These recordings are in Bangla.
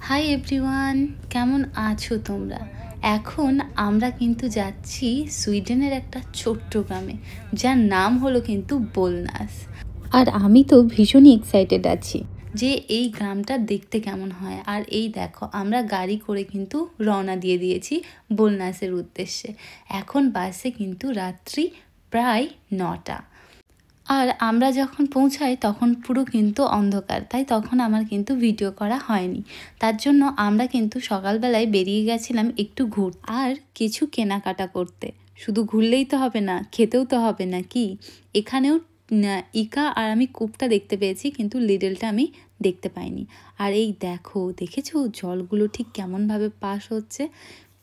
হাই এভরিওয়ান, কেমন আছো তোমরা? এখন আমরা কিন্তু যাচ্ছি সুইডেনের একটা ছোট্ট গ্রামে, যার নাম হলো কিন্তু বোলনাস। আর আমি তো ভীষণই এক্সাইটেড আছি যে এই গ্রামটা দেখতে কেমন হয়। আর এই দেখো, আমরা গাড়ি করে কিন্তু রওনা দিয়ে দিয়েছি বোলনাসের উদ্দেশ্যে। এখন বাসে কিন্তু রাত্রি প্রায় 9টা। আর আমরা যখন পৌঁছাই তখন পুরো কিন্তু অন্ধকার, তাই তখন আমার কিন্তু ভিডিও করা হয়নি। তার জন্য আমরা কিন্তু সকালবেলায় বেরিয়ে গেছিলাম একটু আর কিছু কেনাকাটা করতে। শুধু ঘুরলেই তো হবে না, খেতেও তো হবে না কি। এখানেও ইকা আর আমি কূপটা দেখতে পেয়েছি, কিন্তু লিডলটা আমি দেখতে পাইনি। আর এই দেখেছো জলগুলো ঠিক কেমনভাবে পাস হচ্ছে,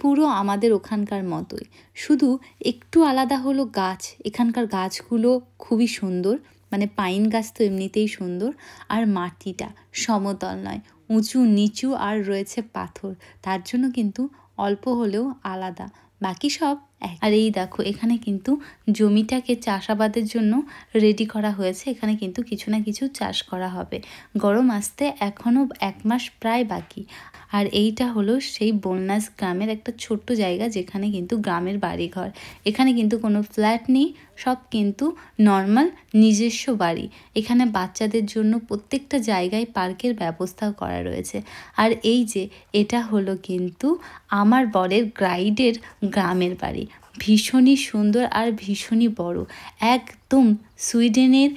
পুরো আমাদের ওখানকার মতোই, শুধু একটু আলাদা হলো গাছ। এখানকার গাছগুলো খুবই সুন্দর, মানে পাইন গাছ তো এমনিতেই সুন্দর। আর মাটিটা সমতল নয়, উঁচু নিচু, আর রয়েছে পাথর, তার জন্য কিন্তু অল্প হলেও আলাদা, বাকি সব এক। আর এই দেখো, এখানে কিন্তু জমিটাকে চাষাবাদের জন্য রেডি করা হয়েছে। এখানে কিন্তু কিছু না কিছু চাষ করা হবে। গরম আসতে এখনও 1 মাস প্রায় বাকি। আর এইটা হলো সেই বোলনাস গ্রামের একটা ছোট্ট জায়গা, যেখানে কিন্তু গ্রামের বাড়িঘর। এখানে কিন্তু কোনো ফ্ল্যাট নেই, সব কিন্তু নর্মাল নিজস্ব বাড়ি। এখানে বাচ্চাদের জন্য প্রত্যেকটা জায়গায় পার্কের ব্যবস্থাও করা রয়েছে। আর এই যে এটা হলো কিন্তু আমার বরের গাইডের গ্রামের বাড়ি। ভীষণই সুন্দর আর ভীষণই বড়, একদম সুইডেনের,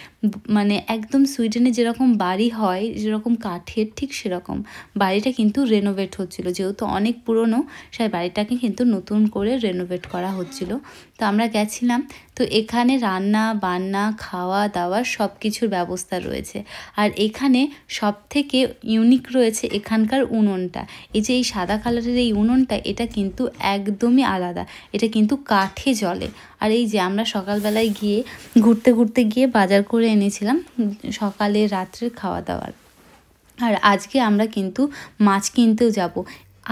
মানে একদম সুইডেনে যেরকম বাড়ি হয়, যেরকম কাঠের, ঠিক সেরকম। বাড়িটা কিন্তু রেনোভেট হচ্ছিল, যেহেতু অনেক পুরনো, সেই বাড়িটাকে কিন্তু নতুন করে রেনোভেট করা হচ্ছিল। তো আমরা গেছিলাম, তো এখানে রান্না বান্না খাওয়া দাওয়া সব কিছুর ব্যবস্থা রয়েছে। আর এখানে সব থেকে ইউনিক রয়েছে এখানকার উনুনটা। এই যে এই সাদা কালারের এই উনুনটা, এটা কিন্তু একদমই আলাদা, এটা কিন্তু কাঠে জ্বলে। আর এই যে আমরা সকালবেলায় গিয়ে ঘুরতে গিয়ে বাজার করে এনেছিলাম সকালে রাত্রের খাওয়া দাওয়ার। আর আজকে আমরা কিন্তু মাছ কিনতেও যাব।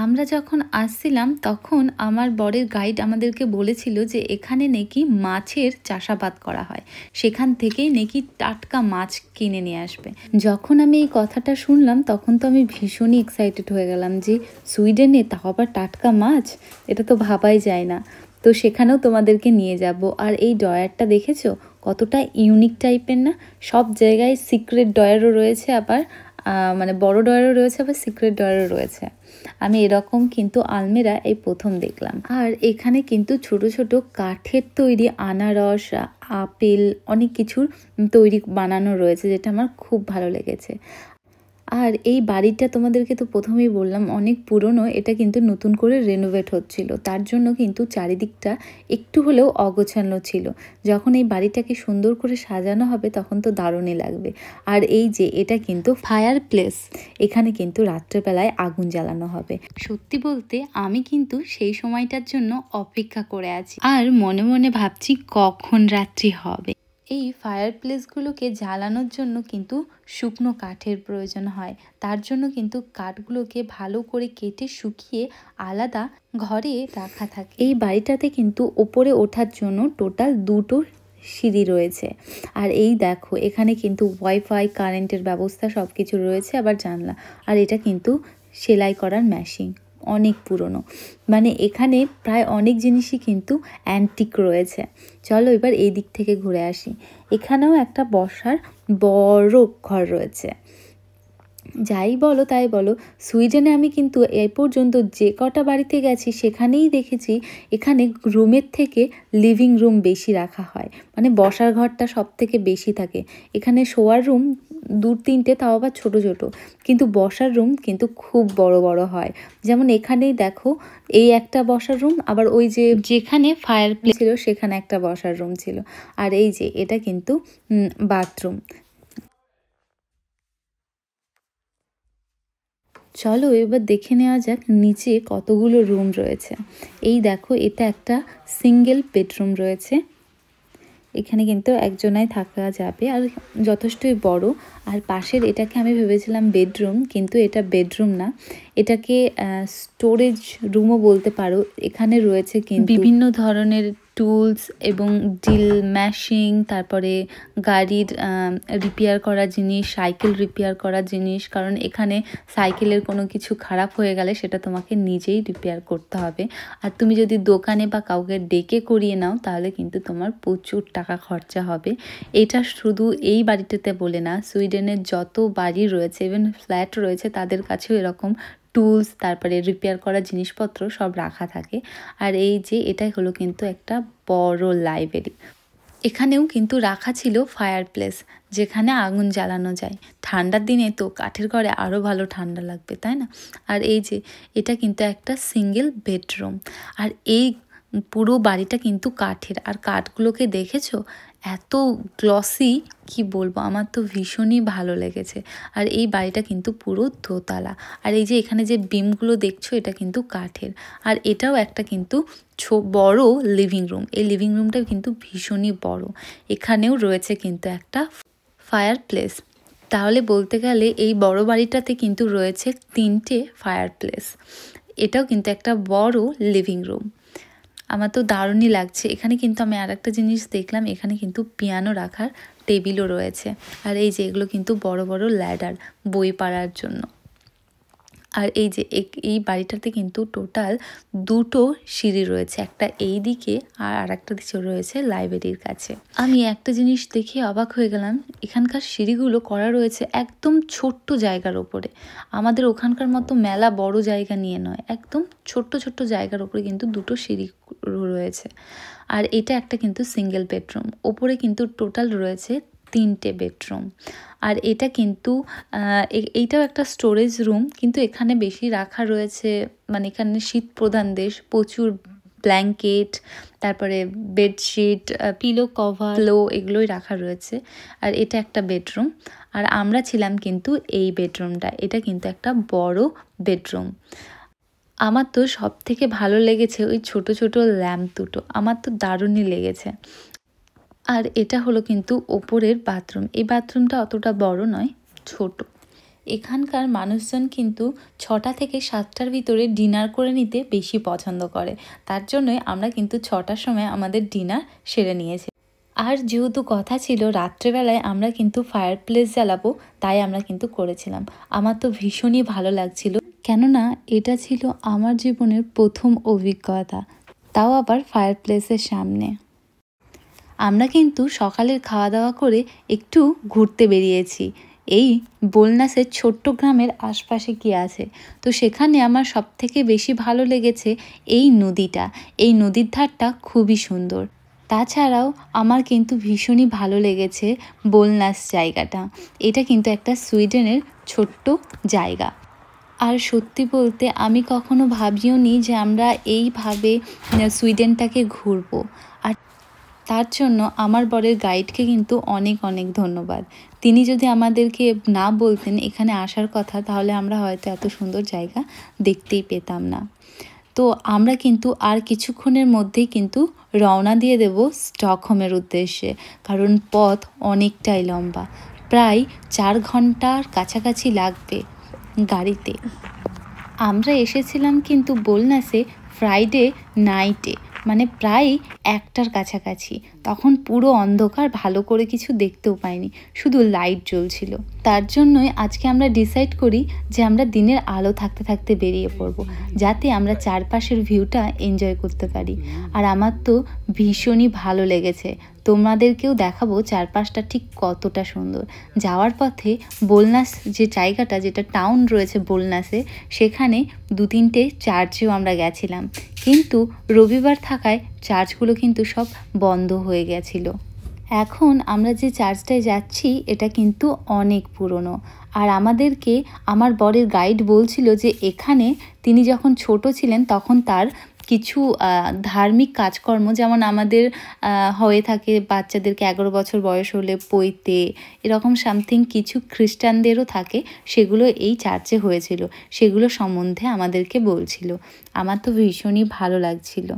আমরা যখন আসছিলাম তখন আমার বরের গাইড আমাদেরকে বলেছিল যে এখানে নাকি মাছের চাষাবাদ করা হয়, সেখান থেকেই নাকি টাটকা মাছ কিনে নিয়ে আসবে। যখন আমি এই কথাটা শুনলাম তখন তো আমি ভীষণই এক্সাইটেড হয়ে গেলাম যে সুইডেনে তাও আবার টাটকা মাছ, এটা তো ভাবাই যায় না। তো সেখানেও তোমাদেরকে নিয়ে যাব। আর এই ডয়ারটা দেখেছো কতটা ইউনিক টাইপের না? সব জায়গায় সিক্রেট ডয়ারও রয়েছে, আবার মানে বড় ডয়ারও রয়েছে, আবার সিক্রেট ডয়ারও রয়েছে। আমি এরকম কিন্তু আলমিরা এই প্রথম দেখলাম। আর এখানে কিন্তু ছোট ছোট কাঠের তৈরি আনারস, আপেল, অনেক কিছুর তৈরি বানানো রয়েছে, যেটা আমার খুব ভালো লেগেছে। আর এই বাড়িটা তোমাদেরকে তো প্রথমেই বললাম অনেক পুরনো, এটা কিন্তু নতুন করে রেনোভেট হচ্ছিল, তার জন্য কিন্তু চারিদিকটা একটু হলেও অগোছালো ছিল। যখন এই বাড়িটাকে সুন্দর করে সাজানো হবে তখন তো দারুণই লাগবে। আর এই যে এটা কিন্তু ফায়ার প্লেস, এখানে কিন্তু রাত্রেবেলায় আগুন জ্বালানো হবে। সত্যি বলতে আমি কিন্তু সেই সময়টার জন্য অপেক্ষা করে আছি, আর মনে মনে ভাবছি কখন রাত্রি হবে। এই ফায়ার প্লেসগুলোকে জ্বালানোর জন্য কিন্তু শুকনো কাঠের প্রয়োজন হয়, তার জন্য কিন্তু কাঠগুলোকে ভালো করে কেটে শুকিয়ে আলাদা ঘরে রাখা থাকে। এই বাড়িটাতে কিন্তু ওপরে ওঠার জন্য টোটাল 2টো সিঁড়ি রয়েছে। আর এই দেখো, এখানে কিন্তু ওয়াইফাই, কারেন্টের ব্যবস্থা সব কিছু রয়েছে, আবার জানলা। আর এটা কিন্তু সেলাই করার মেশিন, অনেক পুরনো, মানে এখানে প্রায় অনেক জিনিসই কিন্তু অ্যান্টিক রয়েছে। চলো এবার এই দিক থেকে ঘুরে আসি। এখানেও একটা বসার বড় ঘর রয়েছে। যাই বলো তাই বলো, সুইডেনে আমি কিন্তু এ পর্যন্ত যে কটা বাড়িতে গেছি সেখানেই দেখেছি এখানে রুমের থেকে লিভিং রুম বেশি রাখা হয়, মানে বসার ঘরটা সব থেকে বেশি থাকে। এখানে শোয়ার রুম 2-3টে, তাও আবার ছোট ছোট, কিন্তু বসার রুম কিন্তু খুব বড় বড় হয়। যেমন এখানেই দেখো, এই একটা বসার রুম, আবার ওই যে যেখানে ফায়ার প্লেস ছিল সেখানে একটা বসার রুম ছিল। আর এই যে এটা কিন্তু বাথরুম। চলো এবার দেখে নেওয়া যাক নিচে কতগুলো রুম রয়েছে। এই দেখো, এটা একটা সিঙ্গেল বেডরুম রয়েছে। এখানে কিন্তু একজনাই থাকা যাবে, আর যথেষ্টই বড়। আর পাশের এটাকে আমি ভেবেছিলাম বেডরুম, কিন্তু এটা বেডরুম না, এটাকে স্টোরেজ রুমও বলতে পারো। এখানে রয়েছে কিন্তু বিভিন্ন ধরনের টুলস এবং ড্রিল মেশিন, তারপরে গাড়ির রিপেয়ার করার জিনিস, সাইকেল রিপেয়ার করার জিনিস, কারণ এখানে সাইকেলের কোনো কিছু খারাপ হয়ে গেলে সেটা তোমাকে নিজেই রিপেয়ার করতে হবে। আর তুমি যদি দোকানে বা কাউকে ডেকে করিয়ে নাও তাহলে কিন্তু তোমার প্রচুর টাকা খরচা হবে। এটা শুধু এই বাড়িটাতে বলে না, সুইডেনের যত বাড়ি রয়েছে, ইভেন ফ্ল্যাট রয়েছে, তাদের কাছেও এরকম টুলস, তারপরে রিপেয়ার করা জিনিসপত্র সব রাখা থাকে। আর এই যে এটাই হলো কিন্তু একটা বড় লাইব্রেরি। এখানেও কিন্তু রাখা ছিল ফায়ার প্লেস, যেখানে আগুন জ্বালানো যায়। ঠান্ডার দিনে তো কাঠের ঘরে আরও ভালো ঠান্ডা লাগবে, তাই না? আর এই যে এটা কিন্তু একটা সিঙ্গেল বেডরুম। আর এই পুরো বাড়িটা কিন্তু কাঠের। আর কাঠগুলোকে দেখেছো, এত গ্লসি, কি বলবো, আমার তো ভীষণই ভালো লেগেছে। আর এই বাড়িটা কিন্তু পুরো দোতলা। আর এই যে এখানে যে বিমগুলো দেখছো, এটা কিন্তু কাঠের। আর এটাও একটা কিন্তু বড় লিভিং রুম। এই লিভিং রুমটা কিন্তু ভীষণই বড়। এখানেও রয়েছে কিন্তু একটা ফায়ার প্লেস। তাহলে বলতে গেলে এই বড় বাড়িটাতে কিন্তু রয়েছে 3টে ফায়ার প্লেস। এটাও কিন্তু একটা বড় লিভিং রুম। আমার তো দারুণই লাগছে। এখানে কিন্তু আমি আর একটা জিনিস দেখলাম, এখানে কিন্তু পিয়ানো রাখার টেবিলও রয়েছে। আর এই যে এগুলো কিন্তু বড় বড় ল্যাডার, বই পড়ার জন্য। আর এই যে এই বাড়িটাতে কিন্তু টোটাল 2টো সিঁড়ি রয়েছে, একটা এই দিকে আর একটা দিকে রয়েছে লাইব্রেরির কাছে। আমি একটা জিনিস দেখে অবাক হয়ে গেলাম, এখানকার সিঁড়িগুলো করা রয়েছে একদম ছোট্ট জায়গার ওপরে। আমাদের ওখানকার মতো মেলা বড় জায়গা নিয়ে নয়, একদম ছোট্ট ছোট্ট জায়গার ওপরে কিন্তু 2টো সিঁড়ি রয়েছে। আর এটা একটা কিন্তু সিঙ্গেল বেডরুম। ওপরে কিন্তু টোটাল রয়েছে 3টে বেডরুম। আর এটা কিন্তু এইটাও একটা স্টোরেজ রুম, কিন্তু এখানে বেশি রাখা রয়েছে, মানে এখানে শীত প্রধান দেশ, প্রচুর ব্ল্যাঙ্কেট, তারপরে বেডশিট, পিলো কভার, এগুলোই রাখা রয়েছে। আর এটা একটা বেডরুম। আর আমরা ছিলাম কিন্তু এই বেডরুমটা। এটা কিন্তু একটা বড় বেডরুম। আমার তো সব থেকে ভালো লেগেছে ওই ছোট ছোট ল্যাম্প দুটো, আমার তো দারুণই লেগেছে। আর এটা হলো কিন্তু ওপরের বাথরুম। এই বাথরুমটা অতটা বড় নয়, ছোট। এখানকার মানুষজন কিন্তু 6টা থেকে 7টার ভিতরে ডিনার করে নিতে বেশি পছন্দ করে। তার জন্যই আমরা কিন্তু 6টার সময় আমাদের ডিনার সেরে নিয়েছি। আর যেহেতু কথা ছিল রাত্রেবেলায় আমরা কিন্তু ফায়ার প্লেস জ্বালাবো, তাই আমরা কিন্তু করেছিলাম। আমার তো ভীষণই ভালো লাগছিল, কেননা এটা ছিল আমার জীবনের প্রথম অভিজ্ঞতা, তাও আবার ফায়ার প্লেসের সামনে। আমরা কিন্তু সকালের খাওয়া দাওয়া করে একটু ঘুরতে বেরিয়েছি এই বোলনাসের ছোট্ট গ্রামের আশপাশে কি আছে। তো সেখানে আমার সবথেকে বেশি ভালো লেগেছে এই নদীটা। এই নদীর ধারটা খুবই সুন্দর। তাছাড়াও আমার কিন্তু ভীষণই ভালো লেগেছে বোলনাস জায়গাটা। এটা কিন্তু একটা সুইডেনের ছোট্ট জায়গা। আর সত্যি বলতে আমি কখনো ভাবিও নি যে আমরা এইভাবে সুইডেনটাকে ঘুরবো। আর তার জন্য আমার বরের গাইডকে কিন্তু অনেক অনেক ধন্যবাদ। তিনি যদি আমাদেরকে না বলতেন এখানে আসার কথা, তাহলে আমরা হয়তো এত সুন্দর জায়গা দেখতেই পেতাম না। তো আমরা কিন্তু আর কিছুক্ষণের মধ্যেই কিন্তু রওনা দিয়ে দেব স্টকহোমের উদ্দেশ্যে, কারণ পথ অনেকটাই লম্বা, প্রায় 4 ঘন্টার কাছাকাছি লাগবে গাড়িতে। আমরা এসেছিলাম কিন্তু বোলনাসে ফ্রাইডে নাইটে, মানে প্রায় 1টার কাছাকাছি। তখন পুরো অন্ধকার, ভালো করে কিছু দেখতেও পাইনি, শুধু লাইট জ্বলছিল। তার জন্যই আজকে আমরা ডিসাইড করি যে আমরা দিনের আলো থাকতে থাকতে বেরিয়ে পড়ব, যাতে আমরা চারপাশের ভিউটা এনজয় করতে পারি। আর আমার তো ভীষণই ভালো লেগেছে, তোমাদেরকেও দেখাবো চারপাশটা ঠিক কতটা সুন্দর। যাওয়ার পথে বোলনাস যে জায়গাটা, যেটা টাউন রয়েছে বোলনাসে, সেখানে 2-3টে চার্চেও আমরা গেছিলাম, কিন্তু রবিবার থাকায় চার্চগুলো কিন্তু সব বন্ধ হয়ে গেছিলো। এখন আমরা যে চার্চটায় যাচ্ছি এটা কিন্তু অনেক পুরনো। আর আমাদেরকে আমার বরের গাইড বলছিল যে এখানে তিনি যখন ছোট ছিলেন তখন তার কিছু ধার্মিক কাজকর্ম, যেমন আমাদের হয়ে থাকে বাচ্চাদেরকে 11 বছর বয়স হলে পৈতে, এরকম সামথিং কিছু খ্রিস্টানদেরও থাকে, সেগুলো এই চার্চে হয়েছিল। সেগুলো সম্বন্ধে আমাদেরকে বলছিল। আমার তো ভীষণই ভালো লাগছিল।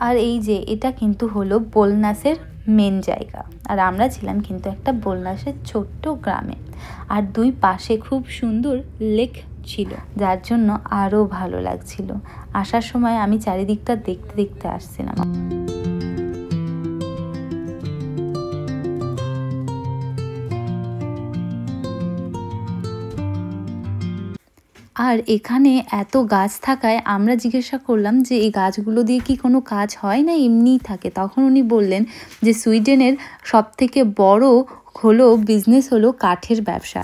আর এই যে এটা কিন্তু হলো বোলনাসের মেন জায়গা, আর আমরা ছিলাম কিন্তু একটা বোলনাসের ছোট্ট গ্রামে। আর দুই পাশে খুব সুন্দর লেক ছিল, যার জন্য আরও ভালো লাগছিল। আসার সময় আমি চারিদিকটা দেখতে দেখতে আসছিলাম। আর এখানে এত গাছ থাকায় আমরা জিজ্ঞাসা করলাম যে এই গাছগুলো দিয়ে কি কোনো কাজ হয় না এমনিই থাকে। তখন উনি বললেন যে সুইডেনের সবথেকে বড় বিজনেস হলো কাঠের ব্যবসা।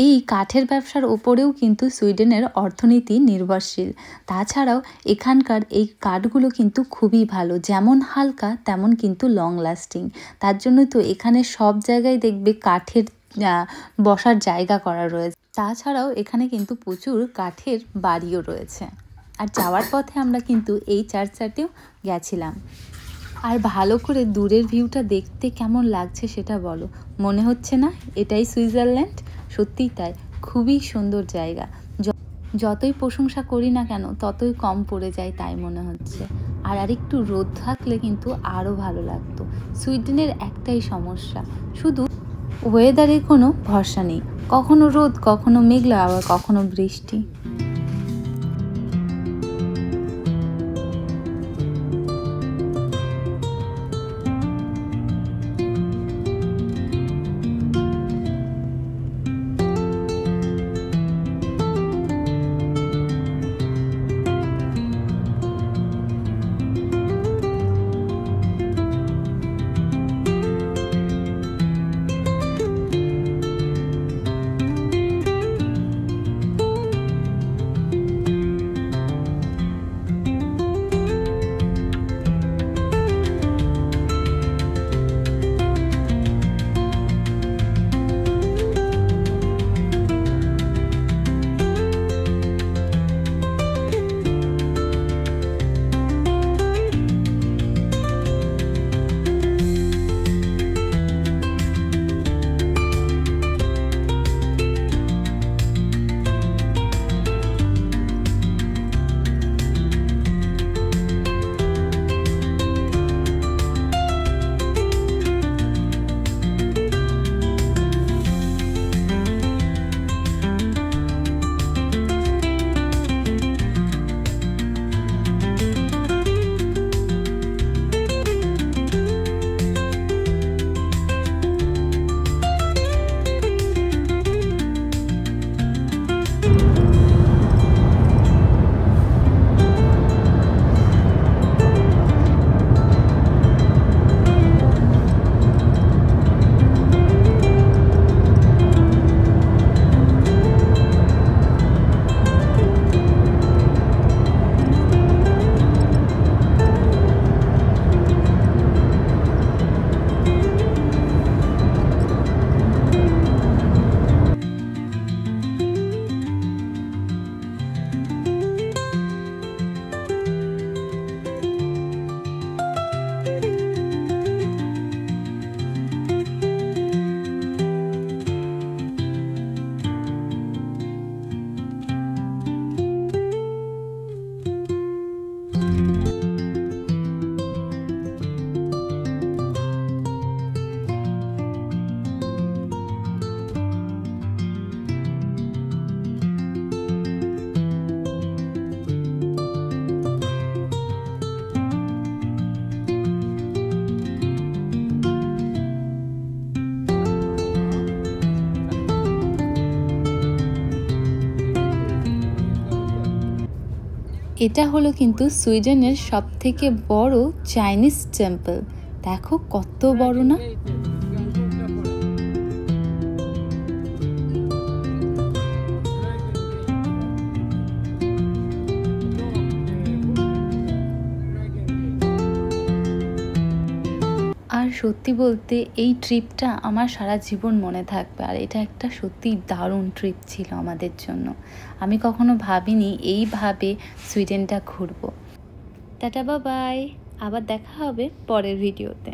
এই কাঠের ব্যবসার ওপরেও কিন্তু সুইডেনের অর্থনীতি নির্ভরশীল। তাছাড়াও এখানকার এই কাঠগুলো কিন্তু খুবই ভালো, যেমন হালকা তেমন কিন্তু লং লাস্টিং। তার জন্যই তো এখানে সব জায়গায় দেখবে কাঠের বসার জায়গা করা রয়েছে। তাছাড়াও এখানে কিন্তু প্রচুর কাঠের বাড়িও রয়েছে। আর যাওয়ার পথে আমরা কিন্তু এই চার্চটাতেও গেছিলাম। আর ভালো করে দূরের ভিউটা দেখতে কেমন লাগছে সেটা বলো, মনে হচ্ছে না এটাই সুইজারল্যান্ড? সত্যিই তাই, খুবই সুন্দর জায়গা। যতই প্রশংসা করি না কেন ততই কম পড়ে যায় তাই মনে হচ্ছে। আর আরেকটু রোদ থাকলে কিন্তু আরও ভালো লাগতো। সুইডেনের একটাই সমস্যা, শুধু ওয়েদারের কোনো ভরসা নেই, কখনো রোদ, কখনো মেঘলা, আবার কখনো বৃষ্টি। এটা হলো কিন্তু সুইডেনের সবথেকে বড় চাইনিজ টেম্পল। দেখো কত বড় না। আর সত্যি বলতে এই ট্রিপটা আমার সারা জীবন মনে থাকবে। আর এটা একটা সত্যিই দারুণ ট্রিপ ছিল আমাদের জন্য। আমি কখনো ভাবিনি এইভাবে সুইডেনটা ঘুরবো। টাটা, বাই, আবার দেখা হবে পরের ভিডিওতে।